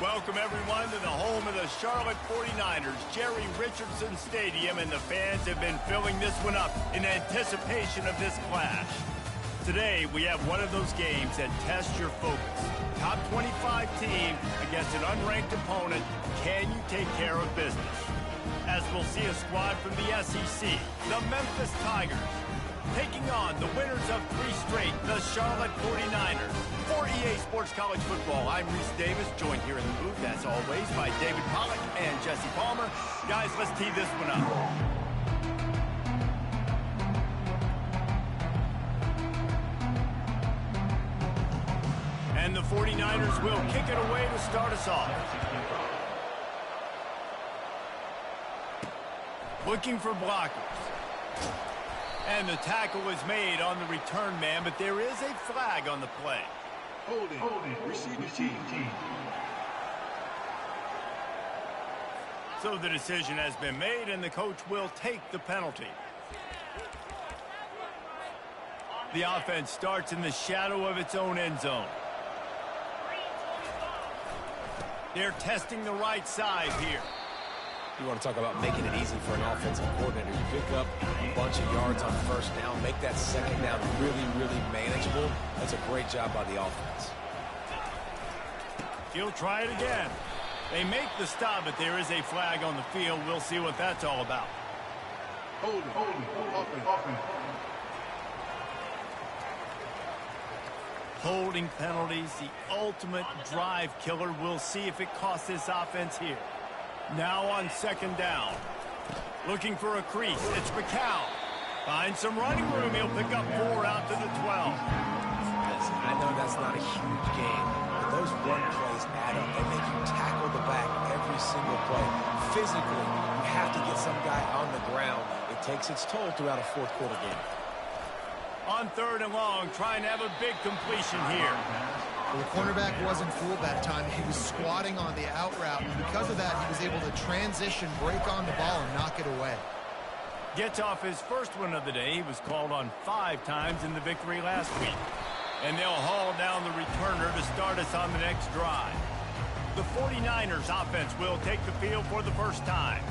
Welcome, everyone, to the home of the Charlotte 49ers, Jerry Richardson Stadium, and the fans have been filling this one up in anticipation of this clash. Today, we have one of those games that tests your focus. Top 25 team against an unranked opponent. Can you take care of business? As we'll see a squad from the SEC, the Memphis Tigers, taking on the winners of 3 straight, the Charlotte 49ers. For EA Sports College Football, I'm Reese Davis, joined here in the booth, as always, by David Pollack and Jesse Palmer. Guys, let's tee this one up. And the 49ers will kick it away to start us off. Looking for blockers. And the tackle is made on the return man, but there is a flag on the play. Holding. Receiving team. So the decision has been made, and the coach will take the penalty. The offense starts in the shadow of its own end zone. They're testing the right side here. You want to talk about making it easy for an offensive coordinator. You pick up a bunch of yards on first down, make that second down really, really manageable. That's a great job by the offense. He'll try it again. They make the stop, but there is a flag on the field. We'll see what that's all about. Holding. Holding penalties, the ultimate drive killer. We'll see if it costs this offense here. Now on second down. Looking for a crease. It's McCown. Finds some running room. He'll pick up 4 out to the 12. Listen, I know that's not a huge game, but those run plays add up. They make you tackle the back every single play. Physically, you have to get some guy on the ground. It takes its toll throughout a fourth quarter game. On third and long, trying to have a big completion here. Well, the cornerback wasn't fooled that time. He was squatting on the out route, and because of that, he was able to transition, break on the ball, and knock it away. Gets off his first one of the day. He was called on 5 times in the victory last week. And they'll haul down the returner to start us on the next drive. The 49ers offense will take the field for the first time.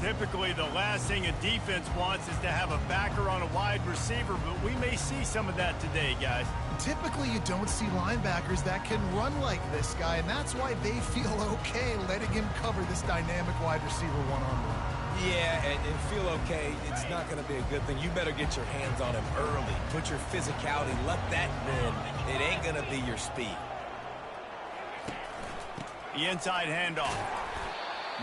Typically, the last thing a defense wants is to have a backer on a wide receiver, but we may see some of that today, guys. Typically, you don't see linebackers that can run like this guy, and that's why they feel okay letting him cover this dynamic wide receiver one-on-one. Yeah, and feel okay, it's not going to be a good thing. You better get your hands on him early. Put your physicality, let that win. It ain't going to be your speed. The inside handoff.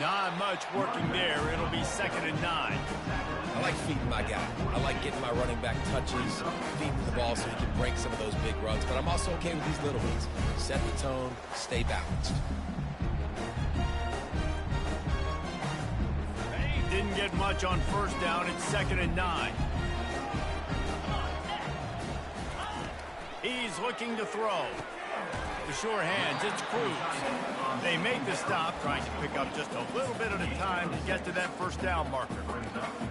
Not much working there. It'll be 2nd and 9. I like feeding my guy. I like getting my running back touches, feeding the ball so he can break some of those big runs. But I'm also okay with these little ones. Set the tone, stay balanced. Didn't get much on first down. It's 2nd and 9. He's looking to throw. The sure hands, it's Cruz. They make the stop, trying to pick up just a little bit at a time to get to that first down marker.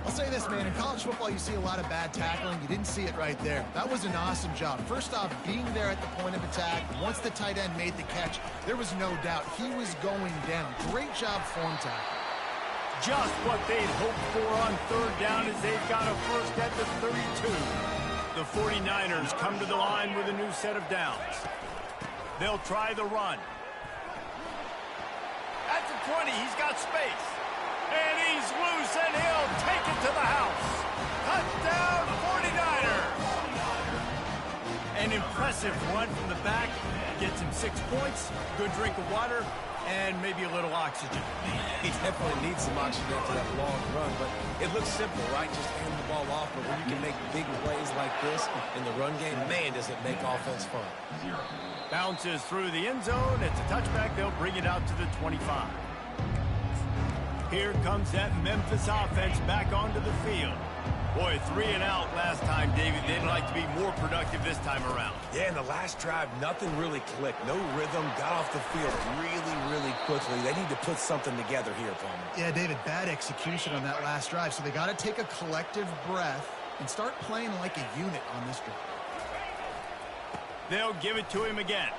I'll say this, man. In college football, you see a lot of bad tackling. You didn't see it right there. That was an awesome job. First off, being there at the point of attack. Once the tight end made the catch, there was no doubt he was going down. Great job form tackle. Just what they'd hoped for on third down as they've got a first at the 32. The 49ers come to the line with a new set of downs. They'll try the run. At the 20, he's got space. And he's loose, and he'll take it to the house. Touchdown, 49ers! An impressive run from the back. Gets him 6 points, good drink of water, and maybe a little oxygen. He definitely needs some oxygen after that long run, but it looks simple, right? Just hand the ball off, but when you can make big plays like this in the run game, man, does it make offense fun. Bounces through the end zone. It's a touchback. They'll bring it out to the 25. Here comes that Memphis offense back onto the field. Boy, 3 and out last time, David. They'd like to be more productive this time around. Yeah, in the last drive, nothing really clicked. No rhythm, got off the field really quickly. They need to put something together here, Palmer. Yeah, David, bad execution on that last drive, so they got to take a collective breath and start playing like a unit on this drive. They'll give it to him again.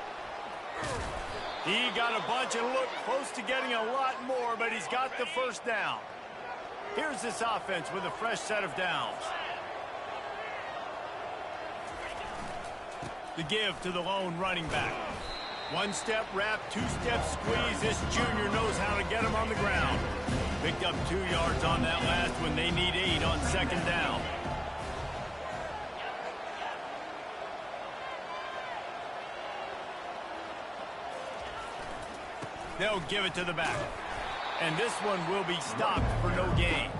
He got a bunch and looked close to getting a lot more, but he's got the first down. Here's this offense with a fresh set of downs. The give to the lone running back. One-step wrap, two-step squeeze. This junior knows how to get him on the ground. Picked up 2 yards on that last one. They need 8 on second down. They'll give it to the back. And this one will be stopped for no gain.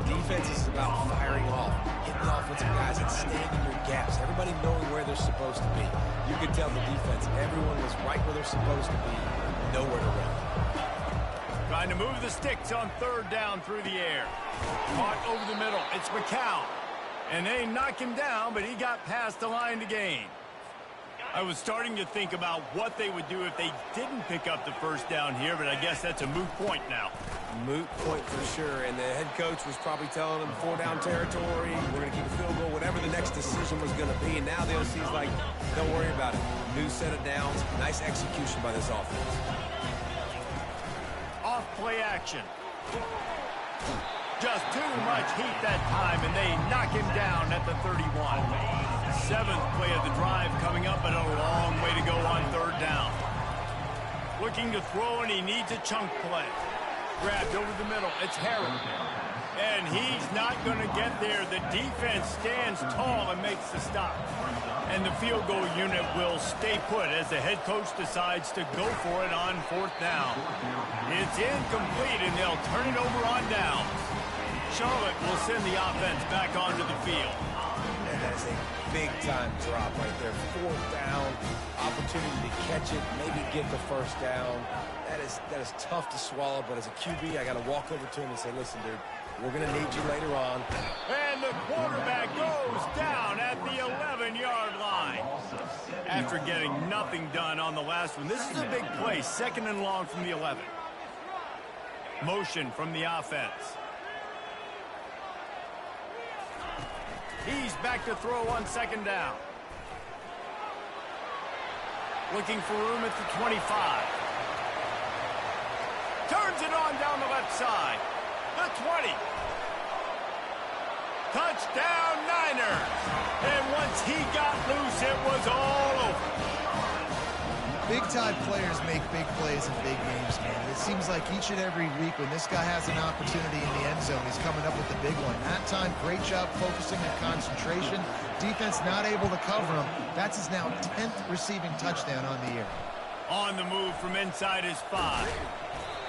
Defense is about firing off, hitting the offensive guys and staying in your gaps. Everybody knowing where they're supposed to be. You could tell the defense, everyone was right where they're supposed to be, nowhere to run. Trying to move the sticks on third down through the air. Caught over the middle. It's McCown. And they knock him down, but he got past the line to gain. I was starting to think about what they would do if they didn't pick up the first down here, but I guess that's a moot point now. Moot point for sure, and the head coach was probably telling them 4-down territory, we're going to keep a field goal, whatever the next decision was going to be, and now the OC's like, don't worry about it. New set of downs, nice execution by this offense. Off play action. Just too much heat that time, and they knock him down at the 31. 7th play of the drive coming up, but a long way to go on third down. Looking to throw, and he needs a chunk play. Grabbed over the middle. It's Harrell. And he's not going to get there. The defense stands tall and makes the stop. And the field goal unit will stay put as the head coach decides to go for it on 4th down. It's incomplete, and they'll turn it over on downs. Charlotte will send the offense back onto the field. And that is a big-time drop right there. 4th down, opportunity to catch it, maybe get the first down. That is tough to swallow, but as a QB, I got to walk over to him and say, listen, dude, we're going to need you later on. And the quarterback goes down at the 11-yard line. After getting nothing done on the last one, this is a big play, 2nd and long from the 11. Motion from the offense. He's back to throw on 2nd down. Looking for room at the 25. Turns it on down the left side. The 20. Touchdown, Niners. And once he got loose, it was all over. Big-time players make big plays in big games, man. It seems like each and every week when this guy has an opportunity in the end zone, he's coming up with the big one. That time, great job focusing and concentration. Defense not able to cover him. That's his now 10th receiving touchdown on the year. On the move from inside his 5.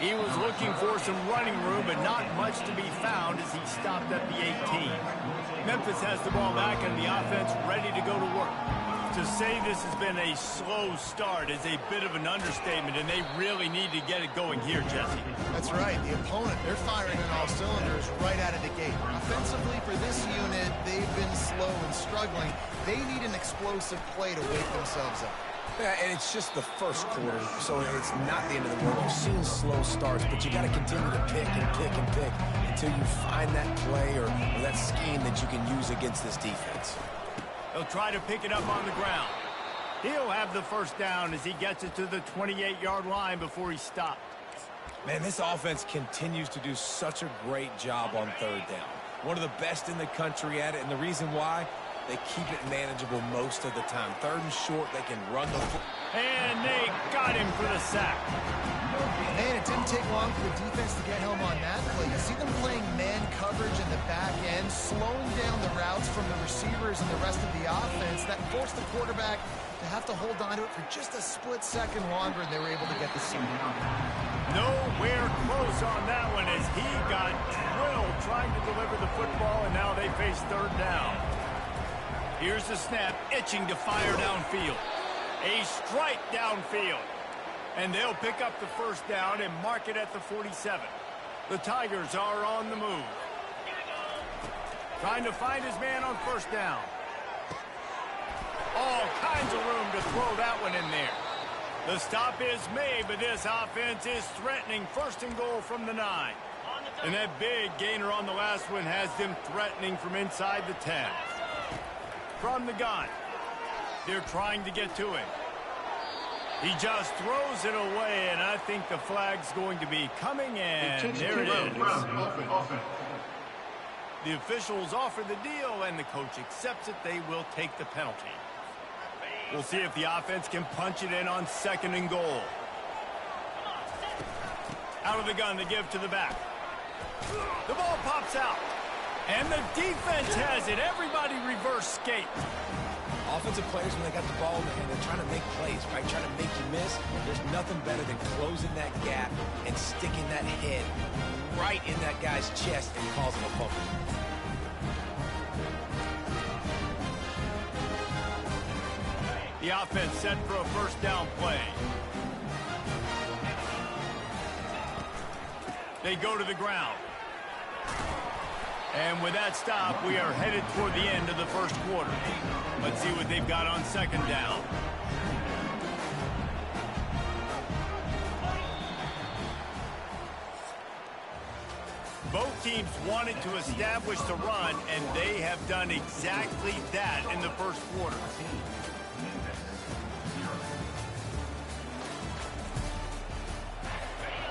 He was looking for some running room, but not much to be found as he stopped at the 18. Memphis has the ball back and the offense ready to go to work. To say this has been a slow start is a bit of an understatement, and they really need to get it going here, Jesse. That's right. The opponent, they're firing on all cylinders right out of the gate. Offensively, for this unit, they've been slow and struggling. They need an explosive play to wake themselves up. Yeah, and it's just the first quarter, so it's not the end of the world. You've seen slow starts, but you got to continue to pick and pick and pick until you find that play or that scheme that you can use against this defense. He'll try to pick it up on the ground. He'll have the first down as he gets it to the 28-yard line before he stopped. Man, this offense continues to do such a great job on third down. One of the best in the country at it, and the reason why, they keep it manageable most of the time. 3rd and short, they can run the football. And they got him for the sack. Man, it didn't take long for the defense to get home on that play. You see them playing man coverage in the back end, slowing down the routes from the receivers and the rest of the offense. That forced the quarterback to have to hold on to it for just a split second longer, and they were able to get the sack. Nowhere close on that one as he got drilled trying to deliver the football, and now they face 3rd down. Here's the snap, itching to fire downfield. A strike downfield. And they'll pick up the first down and mark it at the 47. The Tigers are on the move. Trying to find his man on 1st down. All kinds of room to throw that one in there. The stop is made, but this offense is threatening 1st and goal from the 9. And that big gainer on the last one has them threatening from inside the 10. From the gun. They're trying to get to him. He just throws it away, and I think the flag's going to be coming, and there it is. The officials offer the deal, and the coach accepts it. They will take the penalty. We'll see if the offense can punch it in on 2nd and goal. Out of the gun, they give to the back. The ball pops out, and the defense has it. Everybody reverse skate. Offensive players, when they got the ball in their hand, they're trying to make plays, right? Trying to make you miss. There's nothing better than closing that gap and sticking that head right in that guy's chest and causing a fumble. The offense set for a 1st down play. They go to the ground. And with that stop, we are headed toward the end of the 1st quarter. Let's see what they've got on 2nd down. Both teams wanted to establish the run, and they have done exactly that in the 1st quarter.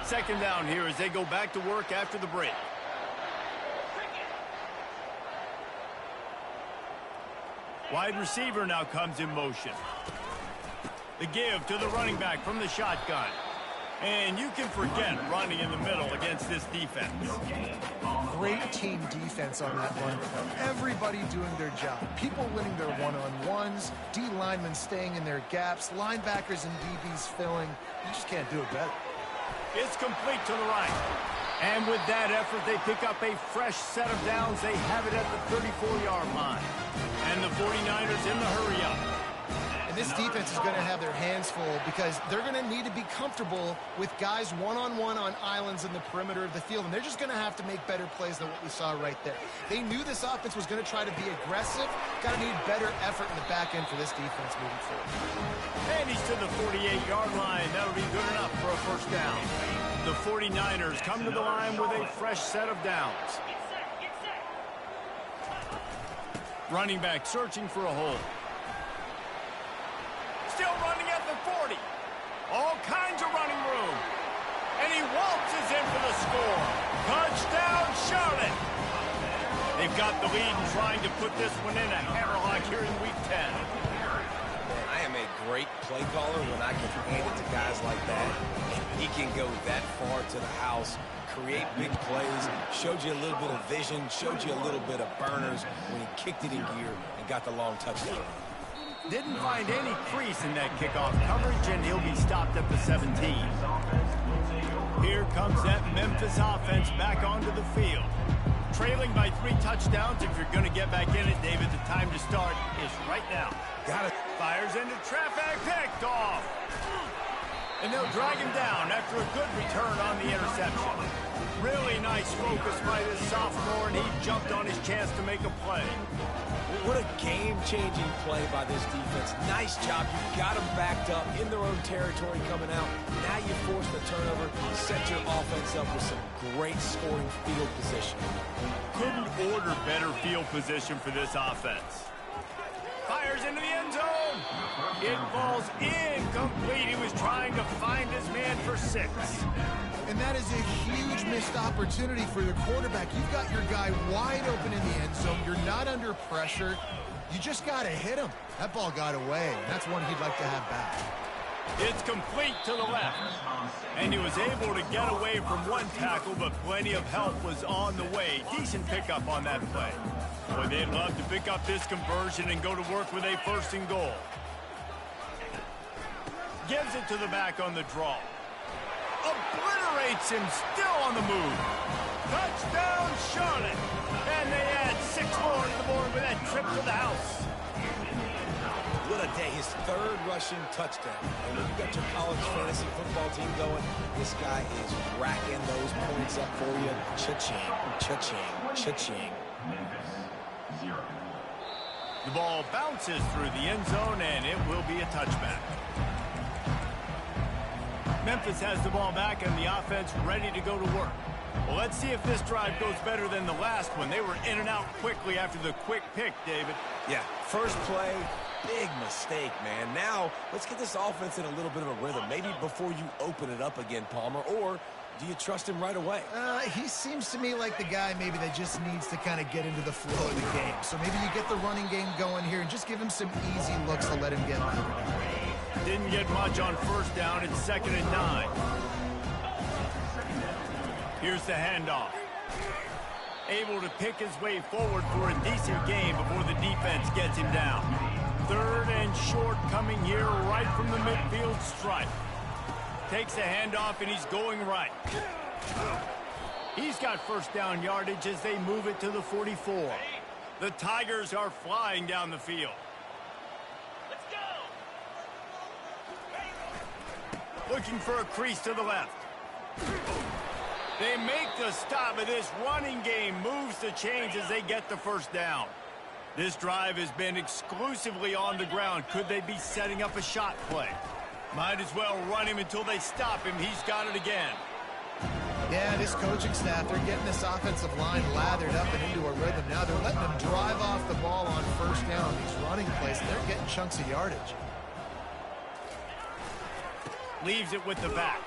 Second down here as they go back to work after the break. Wide receiver now comes in motion. The give to the running back from the shotgun. And you can forget running in the middle against this defense. Great team defense on that run play. Everybody doing their job. People winning their one-on-ones, D linemen staying in their gaps, linebackers and DBs filling. You just can't do it better. It's complete to the right. And with that effort, they pick up a fresh set of downs. They have it at the 34-yard line. And the 49ers in the hurry up. And this defense is going to have their hands full because they're going to need to be comfortable with guys one-on-one on islands in the perimeter of the field. And they're just going to have to make better plays than what we saw right there. They knew this offense was going to try to be aggressive. Got to need better effort in the back end for this defense moving forward. And he's to the 48-yard line. That'll be good enough for a 1st down. The 49ers come to the line with a fresh set of downs. Running back searching for a hole. Still running at the 40. All kinds of running room. And he waltzes in for the score. Touchdown, Charlotte. They've got the lead and trying to put this one in a hammerlock here in Week 10. I am a great play caller when I can hand it to guys like that. And he can go that far to the house, create big plays, showed you a little bit of vision, showed you a little bit of burners when he kicked it in gear and got the long touchdown. Didn't find any crease in that kickoff coverage, and he'll be stopped at the 17. Here comes that Memphis offense back onto the field. Trailing by 3 touchdowns. If you're going to get back in it, David, the time to start is right now. Got it. Fires into traffic, picked off. And they'll drag him down after a good return on the interception. Really nice focus by this sophomore, and he jumped on his chance to make a play. What a game-changing play by this defense. Nice job. You got them backed up in their own territory coming out. Now you force the turnover, set your offense up with some great scoring field position. Couldn't order better field position for this offense. Fires into the end zone. It falls incomplete. He was trying to find his man for 6. And that is a huge missed opportunity for the quarterback. You've got your guy wide open in the end zone. You're not under pressure. You just got to hit him. That ball got away. That's one he'd like to have back. It's complete to the left. And he was able to get away from one tackle, but plenty of help was on the way. Decent pickup on that play. Boy, they'd love to pick up this conversion and go to work with a 1st and goal. Gives it to the back on the draw. Obliterates him, still on the move. Touchdown, Charlotte. And they add 6 more to the board with that trip to the house. What a day. His 3rd rushing touchdown. And when you got your college fantasy football team going, this guy is racking those points up for you. Cha-ching, cha-ching, cha-ching. The ball bounces through the end zone, and it will be a touchback. Memphis has the ball back, and the offense ready to go to work. Well, let's see if this drive goes better than the last one. They were in and out quickly after the quick pick, David. Yeah, first play, big mistake, man. Now, let's get this offense in a little bit of a rhythm. Maybe before you open it up again, Palmer, or do you trust him right away? He seems to me like the guy maybe that just needs to kind of get into the flow of the game. So maybe you get the running game going here and just give him some easy looks to let him get moving. Didn't get much on first down. It's 2nd and 9. Here's the handoff. Able to pick his way forward for a decent gain before the defense gets him down. 3rd and short coming here right from the midfield stripe. Takes the handoff and he's going right. He's got first down yardage as they move it to the 44. The Tigers are flying down the field. Let's go! Looking for a crease to the left. They make the stop, and this running game moves the chains as they get the first down. This drive has been exclusively on the ground. Could they be setting up a shot play? Might as well run him until they stop him. He's got it again. Yeah, this coaching staff, they're getting this offensive line lathered up and into a rhythm now. They're letting them drive off the ball on first down. These running plays, they're getting chunks of yardage. Leaves it with the back.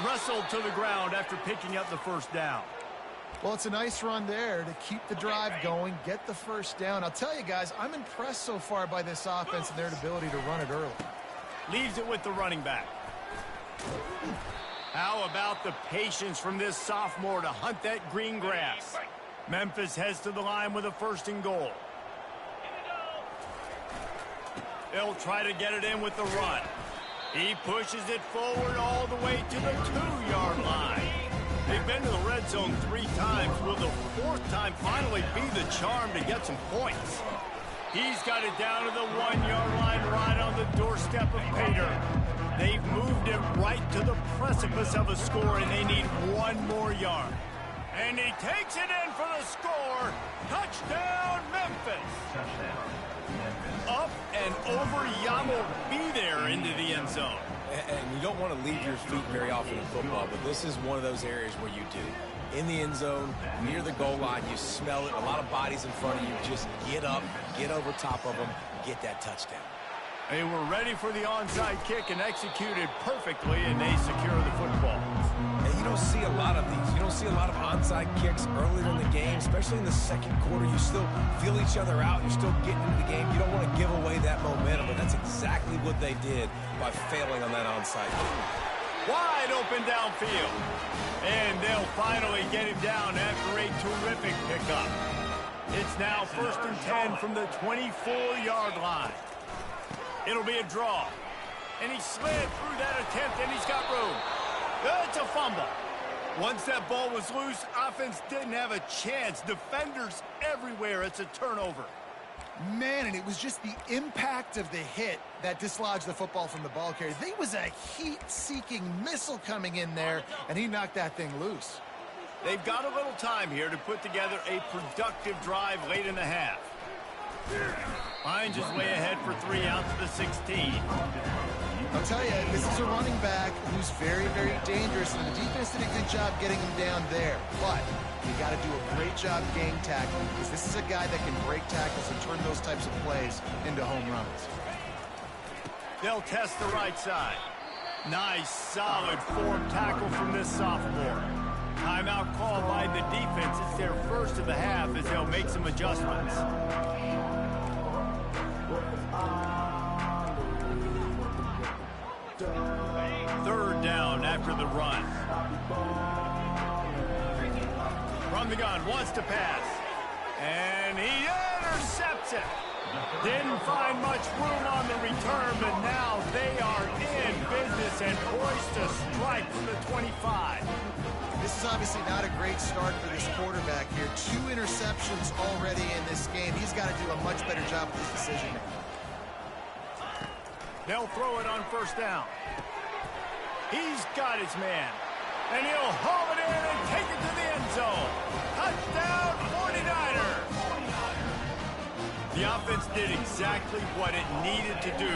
Wrestled to the ground after picking up the first down. Well, it's a nice run there to keep the drive going, get the first down. I'll tell you guys, I'm impressed so far by this offense and their ability to run it early. Leaves it with the running back. How about the patience from this sophomore to hunt that green grass? Memphis heads to the line with a 1st and goal. They'll try to get it in with the run. He pushes it forward all the way to the 2-yard line. They've been to the red zone 3 times. Will the 4th time finally be the charm to get some points? He's got it down to the 1-yard line right on the doorstep of Pater. They've moved it right to the precipice of a score, and they need 1 more yard. And he takes it in for the score. Touchdown, Memphis. Up and over, Yamo be there into the end zone. And you don't want to leave your feet very often in football, but this is one of those areas where you do. In the end zone, near the goal line, you smell it. A lot of bodies in front of you. Just get up, get over top of them, get that touchdown. They were ready for the onside kick and executed perfectly, and they secure the football. And you don't see a lot of these. You don't see a lot of onside kicks earlier in the game, especially in the second quarter. You still feel each other out. You're still getting into the game. You don't want to give away that momentum, but that's exactly what they did by failing on that onside kick. Wide open downfield. And they'll finally get him down after a terrific pickup. It's now 1st and 10 from the 24-yard line. It'll be a draw. And he slid through that attempt, and he's got room. It's a fumble. Once that ball was loose, offense didn't have a chance. Defenders everywhere. It's a turnover. Man, and it was just the impact of the hit that dislodged the football from the ball carrier. There was a heat-seeking missile coming in there, and he knocked that thing loose. They've got a little time here to put together a productive drive late in the half. Finds his way ahead for 3 out to the 16. I'll tell you, this is a running back who's very, very dangerous, and the defense did a good job getting him down there. But you got to do a great job gang tackling, because this is a guy that can break tackles and turn those types of plays into home runs. They'll test the right side. Nice, solid form tackle from this sophomore. Timeout called by the defense. It's their first of the half as they'll make some adjustments. Third down after the run. From the gun, wants to pass. And he intercepts it. Didn't find much room on the return, but now they are in business and poised to strike from the 25. This is obviously not a great start for this quarterback here. 2 interceptions already in this game. He's got to do a much better job with his decision making. They'll throw it on first down. He's got his man. And he'll haul it in and take it to the end zone. Touchdown, 49ers. The offense did exactly what it needed to do,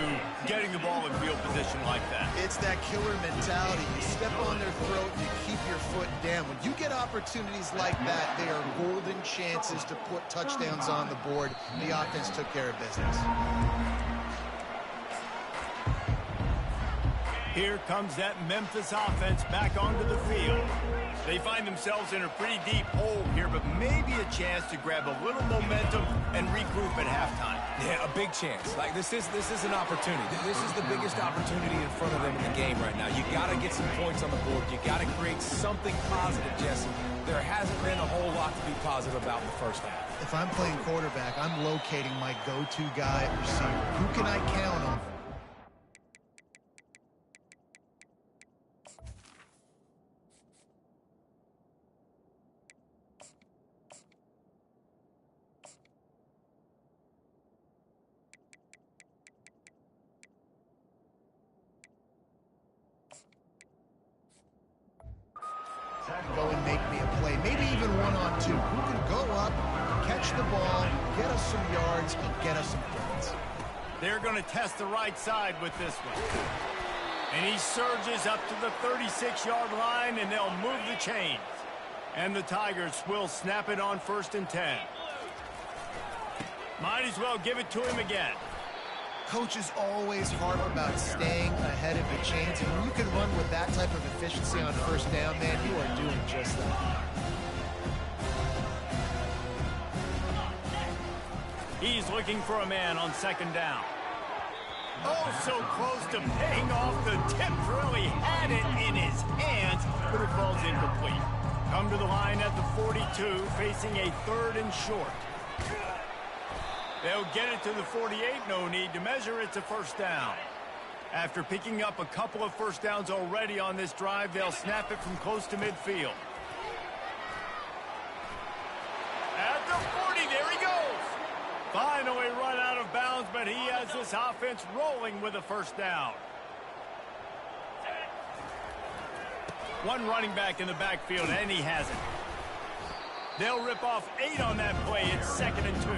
getting the ball in field position like that. It's that killer mentality. You step on their throat, you keep your foot down. When you get opportunities like that, they are golden chances to put touchdowns on the board. The offense took care of business. Here comes that Memphis offense back onto the field. They find themselves in a pretty deep hole here, but maybe a chance to grab a little momentum and regroup at halftime. Yeah, a big chance. Like, this is an opportunity. This is the biggest opportunity in front of them in the game right now. You got to get some points on the board. You got to create something positive, Jesse. There hasn't been a whole lot to be positive about in the first half. If I'm playing quarterback, I'm locating my go-to guy at receiver. Who can I count on? Go and make me a play, maybe even 1-on-2. Who can go up, catch the ball, get us some yards, and get us some points? They're going to test the right side with this one. And he surges up to the 36-yard line, and they'll move the chains. And the Tigers will snap it on 1st and 10. Might as well give it to him again. Coach is always hard about staying ahead of the chains, and when you can run with that type of efficiency on 1st down, man, you are doing just that. He's looking for a man on 2nd down. Oh, so close to paying off. The tip really had it in his hands, but it falls incomplete. Come to the line at the 42, facing a 3rd and short. They'll get it to the 48, no need to measure. It's a 1st down. After picking up a couple of 1st downs already on this drive, they'll snap it from close to midfield. At the 40, there he goes. Finally run out of bounds, but he has this offense rolling with a 1st down. One running back in the backfield, and he has it. They'll rip off 8 on that play. It's 2nd and 2.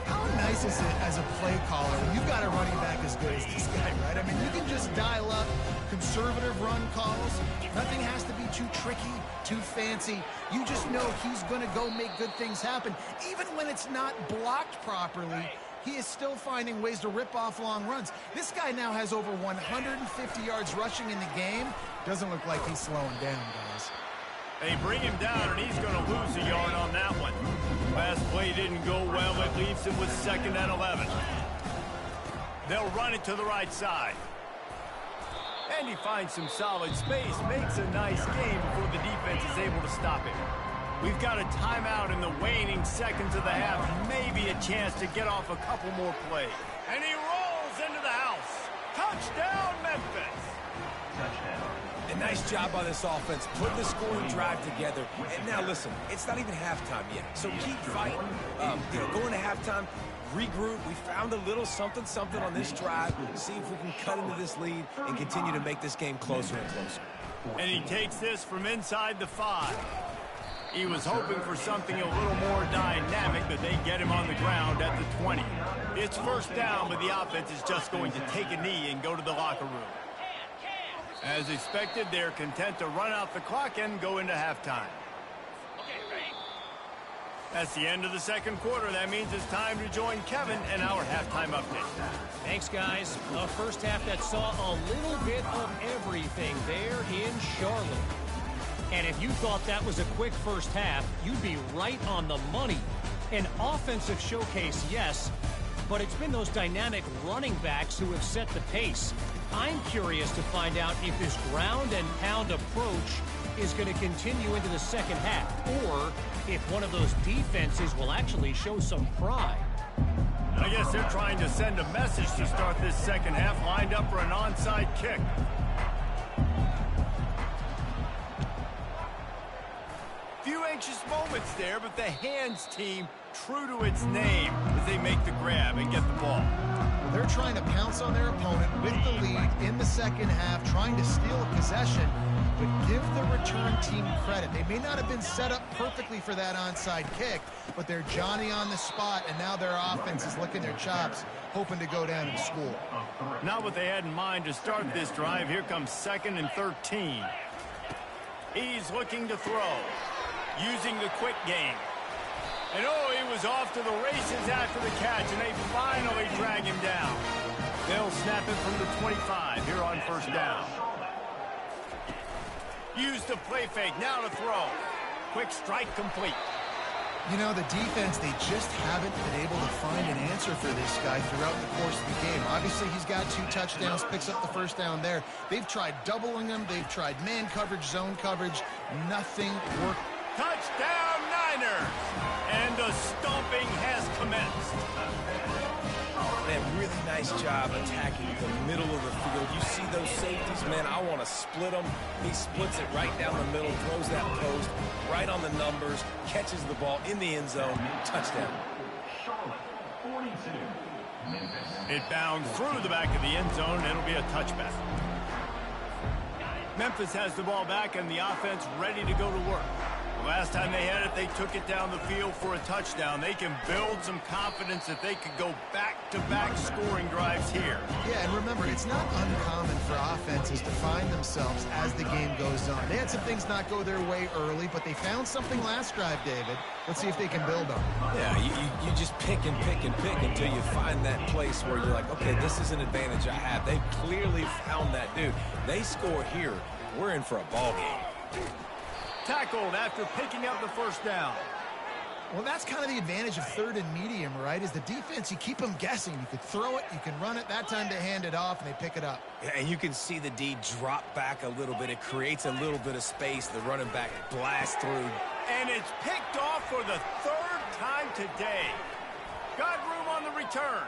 How nice is it as a play caller when you've got a running back as good as this guy, right? I mean, you can just dial up conservative run calls. Nothing has to be too tricky, too fancy. You just know he's going to go make good things happen. Even when it's not blocked properly, he is still finding ways to rip off long runs. This guy now has over 150 yards rushing in the game. Doesn't look like he's slowing down, guys. They bring him down, and he's going to lose a yard on that one. Last play didn't go well. It leaves him with 2nd and 11. They'll run it to the right side. And he finds some solid space, makes a nice game before the defense is able to stop him. We've got a timeout in the waning seconds of the half. Maybe a chance to get off a couple more plays. And he rolls into the house. Touchdown, Memphis. Touchdown. A nice job by this offense, putting the scoring drive together. And now listen, it's not even halftime yet, so keep fighting. Going to halftime, regroup. We found a little something on this drive. See if we can cut into this lead and continue to make this game closer and closer. And he takes this from inside the 5. He was hoping for something a little more dynamic, but they get him on the ground at the 20. It's 1st down, but the offense is just going to take a knee and go to the locker room. As expected, they're content to run out the clock and go into halftime. That's the end of the 2nd quarter. That means it's time to join Kevin and our halftime update. Thanks, guys. A first half that saw a little bit of everything there in Charlotte. And if you thought that was a quick first half, you'd be right on the money. An offensive showcase, yes, but it's been those dynamic running backs who have set the pace. I'm curious to find out if this ground and pound approach is going to continue into the 2nd half, or if one of those defenses will actually show some pride. I guess they're trying to send a message to start this 2nd half, lined up for an onside kick. Few anxious moments there, but the hands team true to its name as they make the grab and get the ball. They're trying to pounce on their opponent with the lead in the 2nd half, trying to steal a possession. but give the return team credit. They may not have been set up perfectly for that onside kick, but they're Johnny on the spot, and now their offense is licking their chops, hoping to go down and score. Not what they had in mind to start this drive. Here comes 2nd and 13. He's looking to throw, using the quick game. And oh, he was off to the races after the catch, and they finally drag him down. They'll snap it from the 25 here on 1st down. Use the play fake, now to throw. Quick strike complete. You know, the defense, they just haven't been able to find an answer for this guy throughout the course of the game. Obviously, he's got 2 touchdowns, picks up the 1st down there. They've tried doubling him. They've tried man coverage, zone coverage. Nothing worked. Touchdown, Niners! And the stomping has commenced. Man, really nice job attacking the middle of the field. You see those safeties, man, I want to split them. He splits it right down the middle, throws that post, right on the numbers, catches the ball in the end zone, touchdown. It bounds through the back of the end zone, and it'll be a touchback. Memphis has the ball back, and the offense ready to go to work. Last time they had it, they took it down the field for a touchdown. They can build some confidence that they could go back-to-back scoring drives here. Yeah, and remember, it's not uncommon for offenses to find themselves as the game goes on. They had some things not go their way early, but they found something last drive, David. Let's see if they can build on it. Yeah, you just pick and pick and pick until you find that place where you're like, okay, this is an advantage I have. They clearly found that, dude. They score here, we're in for a ball game. Tackled after picking up the 1st down. Well, that's kind of the advantage of 3rd and medium, right? Is the defense, you keep them guessing. You could throw it, you can run it. That time they hand it off, and they pick it up. Yeah, and you can see the D drop back a little bit. It creates a little bit of space. The running back blasts through. And it's picked off for the 3rd time today. Got room on the return.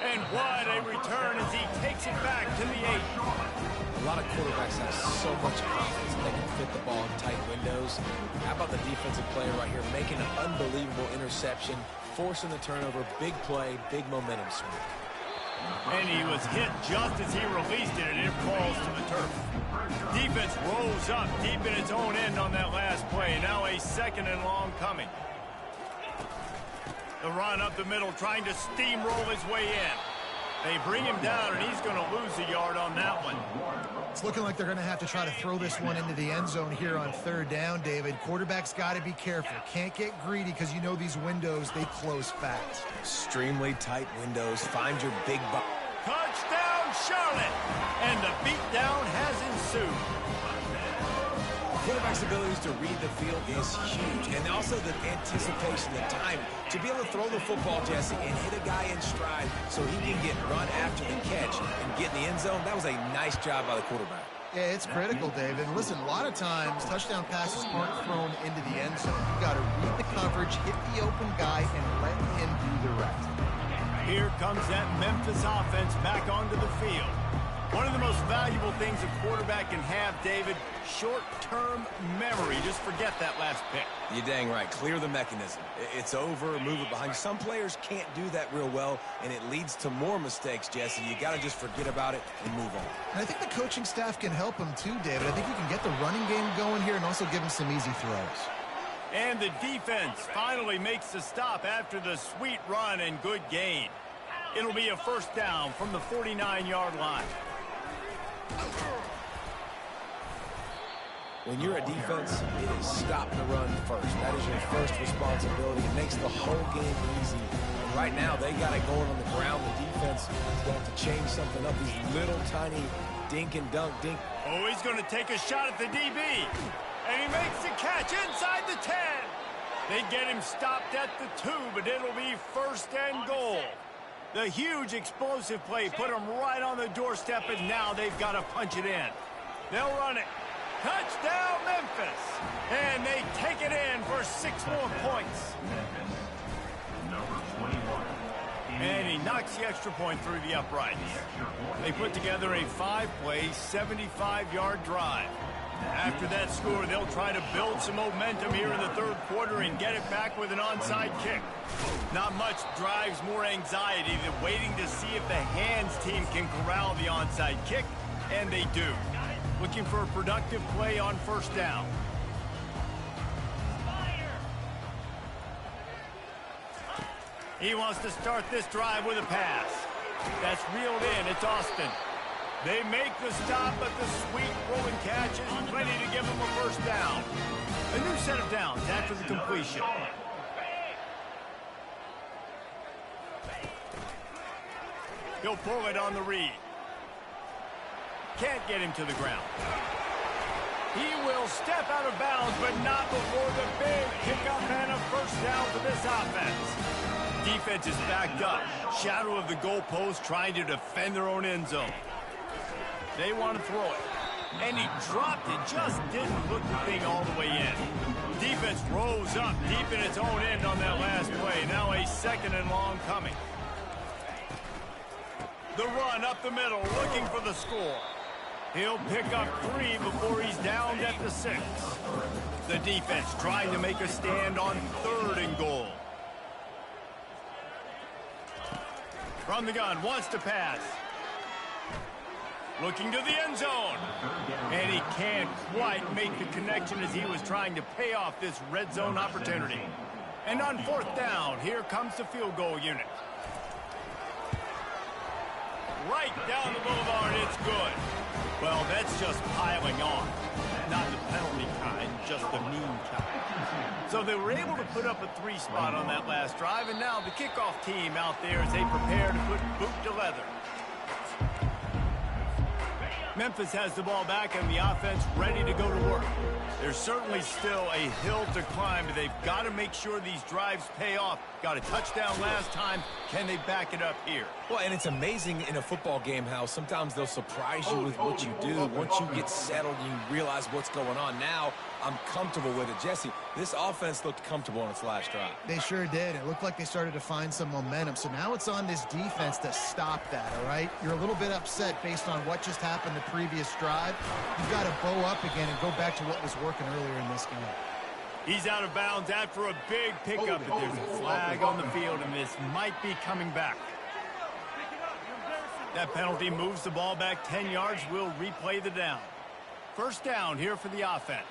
And what a return as he takes it back to the 8. A lot of quarterbacks have so much confidence that they can fit the ball in tight windows. How about the defensive player right here making an unbelievable interception, forcing the turnover, big play, big momentum swing. And he was hit just as he released it, and it falls to the turf. Defense rolls up deep in its own end on that last play. Now a 2nd and long coming. The run up the middle, trying to steamroll his way in. They bring him down, and he's going to lose a yard on that one. It's looking like they're going to have to try to throw this one into the end zone here on 3rd down, David. Quarterback's got to be careful. Can't get greedy because you know these windows, they close fast. Extremely tight windows. Find your big box. Touchdown, Charlotte! And the beatdown has ensued. Quarterback's abilities to read the field is huge, and also the anticipation, the time to be able to throw the football, Jesse, and hit a guy in stride so he can get run after the catch and get in the end zone. That was a nice job by the quarterback. Yeah, it's critical, David. Listen, a lot of times touchdown passes aren't thrown into the end zone. You got to read the coverage, hit the open guy, and let him do the rest. Here comes that Memphis offense back onto the field. One of the most valuable things a quarterback can have, David, short-term memory. Just forget that last pick. You're dang right. Clear the mechanism. It's over, move it behind you. Some players can't do that real well, and it leads to more mistakes, Jesse. You got to just forget about it and move on. And I think the coaching staff can help him too, David. I think you can get the running game going here and also give him some easy throws. And the defense finally makes the stop after the sweet run and good gain. It'll be a 1st down from the 49-yard line. When you're a defense, it is stop the run first. That is your first responsibility. It makes the whole game easy. And right now, they got it going on the ground. The defense is going to have to change something up. These little tiny dink and dunk, dink. Oh, he's going to take a shot at the DB. And he makes the catch inside the 10. They get him stopped at the 2, but it'll be 1st and goal. The huge explosive play put them right on the doorstep, and now they've got to punch it in. They'll run it. Touchdown, Memphis! And they take it in for 6 more points. And he knocks the extra point through the uprights. They put together a 5-play, 75-yard drive. After that score, they'll try to build some momentum here in the 3rd quarter and get it back with an onside kick. Not much drives more anxiety than waiting to see if the hands team can corral the onside kick, and they do. looking for a productive play on first down. He wants to start this drive with a pass. That's reeled in. It's Austin. They make the stop, but the sweet rolling catch is plenty to give them a first down. A new set of downs after the completion. He'll pull it on the read. Can't get him to the ground. He will step out of bounds, but not before the big kickoff and a first down for this offense. Defense is backed up. Shadow of the goalpost trying to defend their own end zone. They want to throw it. And he dropped it. Just didn't look the thing all the way in. Defense rose up deep in its own end on that last play. Now a second and long coming. The run up the middle, looking for the score. He'll pick up 3 before he's downed at the 6. The defense trying to make a stand on 3rd and goal. From the gun, wants to pass. Looking to the end zone. And he can't quite make the connection as he was trying to pay off this red zone opportunity. And on 4th down, here comes the field goal unit. Right down the boulevard, it's good. Well, that's just piling on. Not the penalty kind, just the mean kind. So they were able to put up a 3 spot on that last drive, and now the kickoff team out there as they prepare to put boot to leather. Memphis has the ball back and the offense ready to go to work. There's certainly still a hill to climb, but they've got to make sure these drives pay off. Got a touchdown last time. Can they back it up here? Well, and it's amazing in a football game how sometimes they'll surprise you with what you do. Once you get settled and you realize what's going on, now I'm comfortable with it. Jesse, this offense looked comfortable on its last drive. They sure did. It looked like they started to find some momentum. So now it's on this defense to stop that, all right? You're a little bit upset based on what just happened the previous drive. You've got to bow up again and go back to what was working earlier in this game. He's out of bounds after a big pickup, but there's a flag on the field, and this might be coming back. That penalty moves the ball back 10 yards. We'll replay the down. First down here for the offense.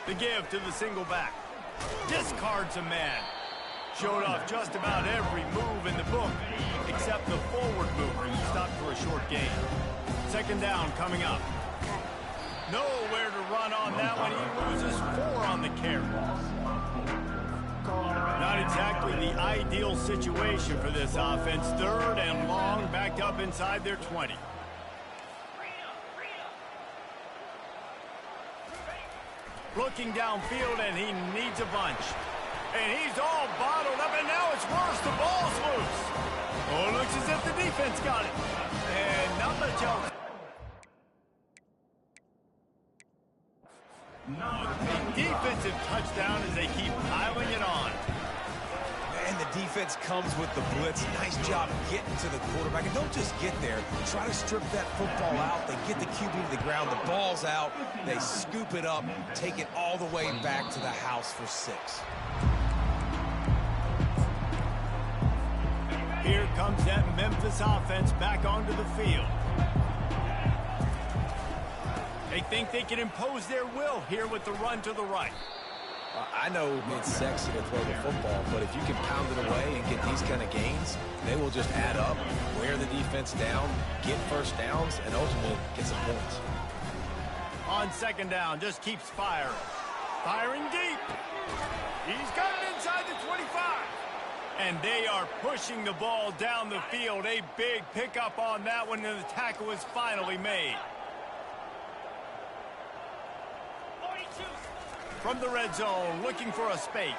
The give to the single back. Discards a man. Showed off just about every move in the book, except the forward move where you stopped for a short gain. Second down coming up. Nowhere to run on that one. He loses 4 on the carry. Not exactly the ideal situation for this offense. 3rd and long, backed up inside their 20. Looking downfield, and he needs a bunch. And he's all bottled up, and now it's worse. The ball's loose. Oh, it looks as if the defense got it. And not much else. A defensive touchdown as they keep piling it on. And the defense comes with the blitz. Nice job getting to the quarterback. And don't just get there. Try to strip that football out. They get the QB to the ground. The ball's out. They scoop it up, take it all the way back to the house for 6. Here comes that Memphis offense back onto the field. They think they can impose their will here with the run to the right. I know it's sexy to throw the football, but if you can pound it away and get these kind of gains, they will just add up, wear the defense down, get first downs, and ultimately get some points. On second down, just keeps firing. Firing deep. He's got it inside the 25. And they are pushing the ball down the field. A big pickup on that one, and the tackle is finally made. From the red zone, looking for a space.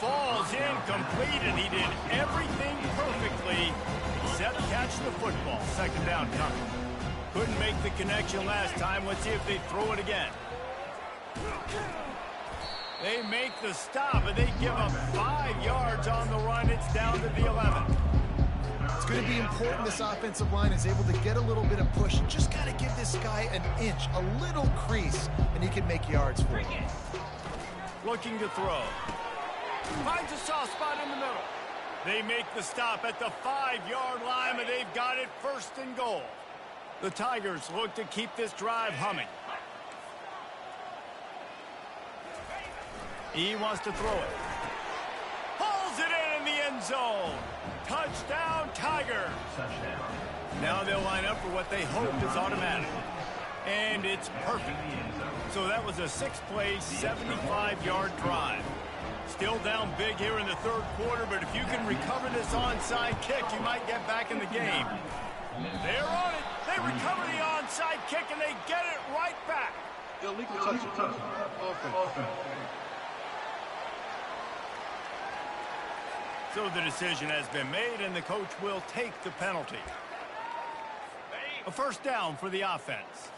Falls incomplete, and he did everything perfectly except catch the football. Second down coming. Couldn't make the connection last time. Let's see if they throw it again. They make the stop, and they give up 5 yards on the run. It's down to the 11. It's going to be important this offensive line is able to get a little bit of push. Just got to give this guy an inch, a little crease, and he can make yards for him. Looking to throw. Finds a soft spot in the middle. They make the stop at the 5-yard line, and they've got it 1st and goal. The Tigers look to keep this drive humming. He wants to throw it. Pulls it in the end zone. Touchdown, Tigers. Now they'll line up for what they hope is automatic. And it's perfect. So that was a 6-play, 75-yard drive. Still down big here in the third quarter, but if you can recover this onside kick, you might get back in the game. They're on it. They recover the onside kick, and they get it right back. Illegal touch. Offense. So the decision has been made, and the coach will take the penalty. A first down for the offense.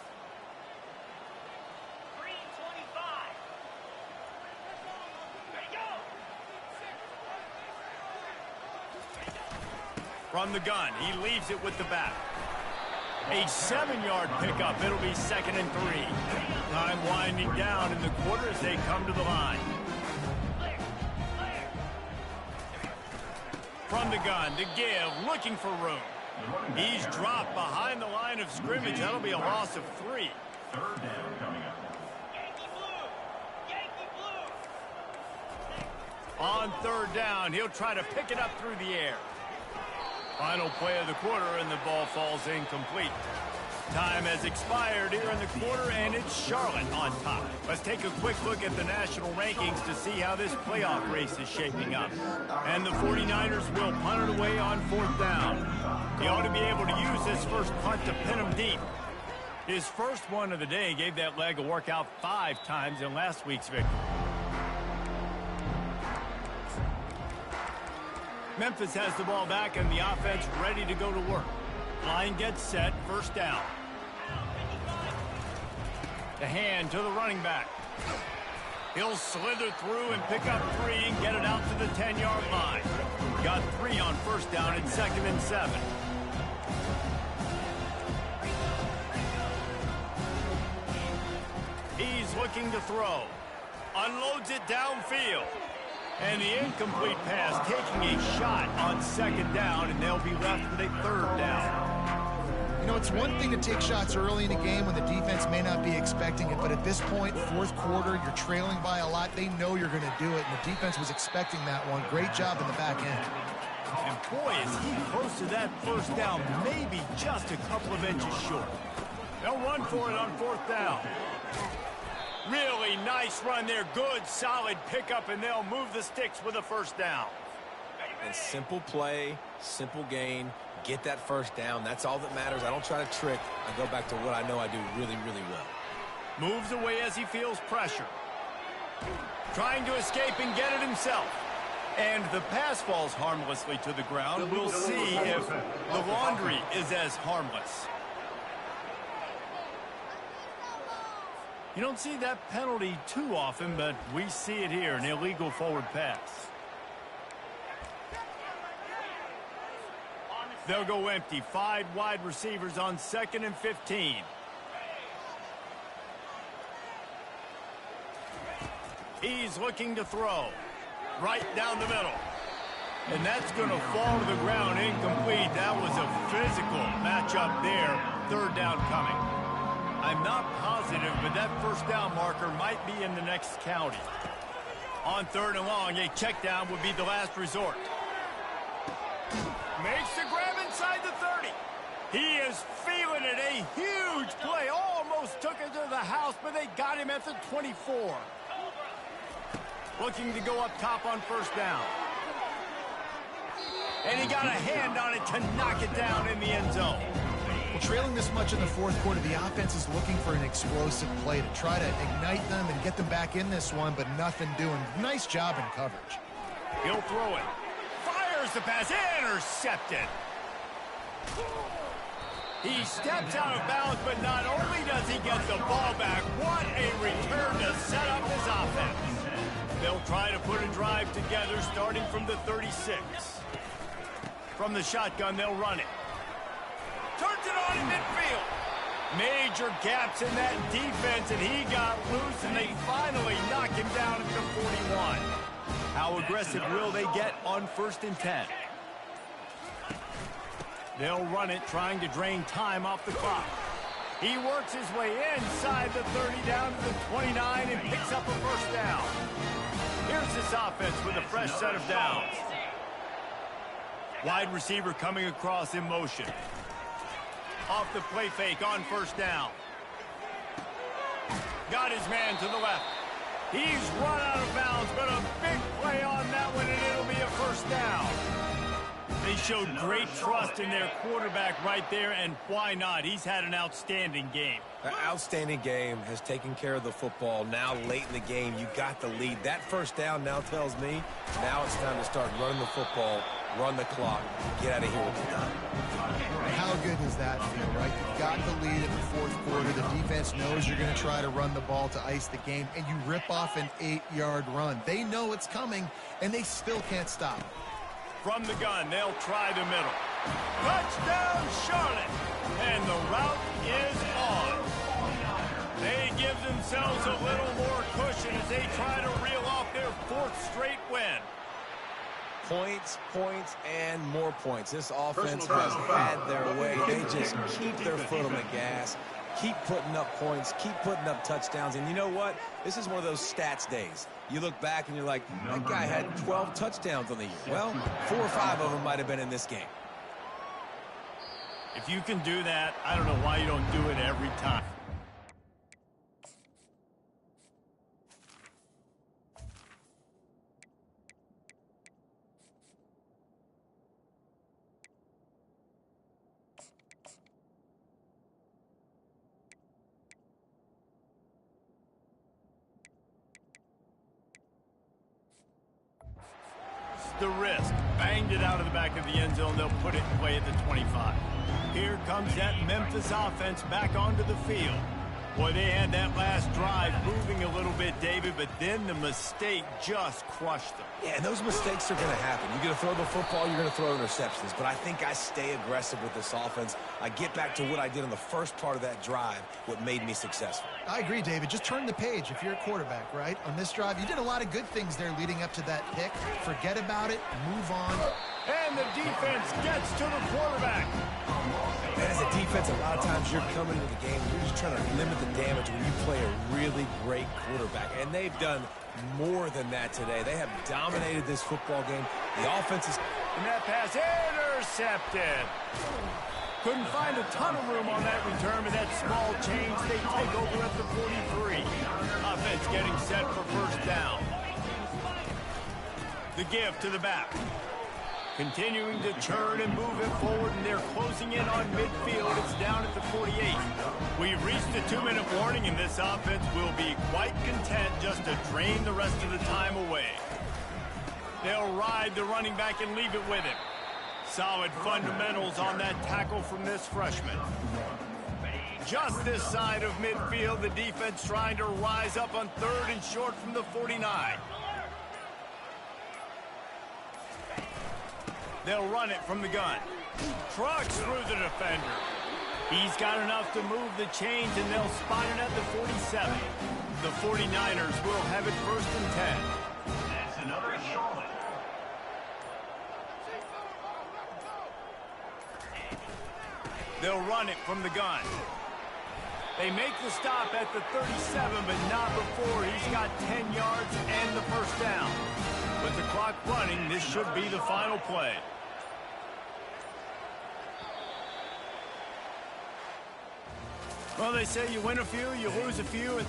From the gun, he leaves it with the back. A 7-yard pickup. It'll be 2nd and 3. Time winding down in the quarter as they come to the line. From the gun to give, looking for room. He's dropped behind the line of scrimmage. That'll be a loss of 3. Third down coming up. On third down, he'll try to pick it up through the air. Final play of the quarter, and the ball falls incomplete. Time has expired here in the quarter, and it's Charlotte on top. Let's take a quick look at the national rankings to see how this playoff race is shaping up. And the 49ers will punt it away on 4th down. He ought to be able to use this first punt to pin him deep. His first one of the day gave that leg a workout 5 times in last week's victory. Memphis has the ball back and the offense ready to go to work. Line gets set, first down. The hand to the running back. He'll slither through and pick up 3 and get it out to the 10-yard line. Got 3 on first down at 2nd and 7. He's looking to throw. Unloads it downfield. And the incomplete pass taking a shot on 2nd down, and they'll be left with a 3rd down. You know, it's one thing to take shots early in a game when the defense may not be expecting it, but at this point, 4th quarter, you're trailing by a lot. They know you're going to do it, and the defense was expecting that one. Great job in the back end. And boy, is he close to that first down, maybe just a couple of inches short. They'll run for it on 4th down. Really nice run there. Good, solid pickup, and they'll move the sticks with a first down. And simple play, simple gain. Get that first down. That's all that matters. I don't try to trick. I go back to what I know I do really, really well. Moves away as he feels pressure. Trying to escape and get it himself. And the pass falls harmlessly to the ground. We'll see if the laundry is as harmless. You don't see that penalty too often, but we see it here, an illegal forward pass. They'll go empty. 5 wide receivers on 2nd and 15. He's looking to throw. Right down the middle. And that's going to fall to the ground incomplete. That was a physical matchup there. 3rd down coming. I'm not positive, but that first down marker might be in the next county. On 3rd and long, a check down would be the last resort. Makes the grab inside the 30. He is feeling it. A huge play. Almost took it to the house, but they got him at the 24. Looking to go up top on first down. And he got a hand on it to knock it down in the end zone. Well, trailing this much in the 4th quarter, the offense is looking for an explosive play to try to ignite them and get them back in this one, but nothing doing. Nice job in coverage. He'll throw it. Fires the pass. Intercepted. He steps out of bounds, but not only does he get the ball back, what a return to set up his offense. They'll try to put a drive together starting from the 36. From the shotgun, they'll run it. Turns it on in midfield. Major gaps in that defense, and he got loose, and they finally knock him down at the 41. How aggressive will they get on 1st and 10? They'll run it, trying to drain time off the clock. He works his way inside the 30 down to the 29 and picks up a first down. Here's this offense with a fresh set of downs. Wide receiver coming across in motion. Off the play fake on first down. Got his man to the left. He's run out of bounds, but a big play on that one, and it'll be a first down. They showed great trust in their quarterback right there, and why not? He's had an outstanding game. An outstanding game, has taken care of the football. Now late in the game, you got the lead. That first down now tells me now it's time to start running the football, run the clock, get out of here with the time. How good does that feel, right? You've got the lead in the fourth quarter. The defense knows you're going to try to run the ball to ice the game, and you rip off an 8-yard run. They know it's coming, and they still can't stop. From the gun, they'll try the middle. Touchdown, Charlotte! And the route is on. They give themselves a little more cushion as they try to reel off their fourth straight win. Points, points, and more points. This offense has had their way. They just keep their foot on the gas, keep putting up points, keep putting up touchdowns. And you know what? This is one of those stats days. You look back and you're like, that guy had 12 touchdowns on the year. Well, 4 or 5 of them might have been in this game. If you can do that, I don't know why you don't do it every time. The risk. Banged it out of the back of the end zone. They'll put it in play at the 25. Here comes that Memphis offense back onto the field. Boy, they had that last drive moving a little bit, David, but then the mistake just crushed them. Yeah, and those mistakes are going to happen. You're going to throw the football, you're going to throw interceptions. But I think I stay aggressive with this offense. I get back to what I did in the first part of that drive, what made me successful. I agree, David. Just turn the page if you're a quarterback, right? On this drive, you did a lot of good things there leading up to that pick. Forget about it. Move on. And the defense gets to the quarterback. And as a defense, a lot of times you're coming into the game, you're just trying to limit the damage when you play a really great quarterback. And they've done more than that today. They have dominated this football game. The offense is... And that pass intercepted. Couldn't find a ton of room on that return, but that small change, they take over at the 43. Offense getting set for first down. The give to the back. Continuing to turn and move it forward, and they're closing in on midfield. It's down at the 48. We've reached the 2-minute warning, and this offense will be quite content just to drain the rest of the time away. They'll ride the running back and leave it with him. Solid fundamentals on that tackle from this freshman. Just this side of midfield, the defense trying to rise up on 3rd and short from the 49. They'll run it from the gun. Trucks through the defender. He's got enough to move the chains, and they'll spot it at the 47. The 49ers will have it 1st and 10. That's another Charlotte. They'll run it from the gun. They make the stop at the 37, but not before he's got 10 yards and the first down. With the clock running, this should be the final play. Well, they say you win a few, you lose a few, and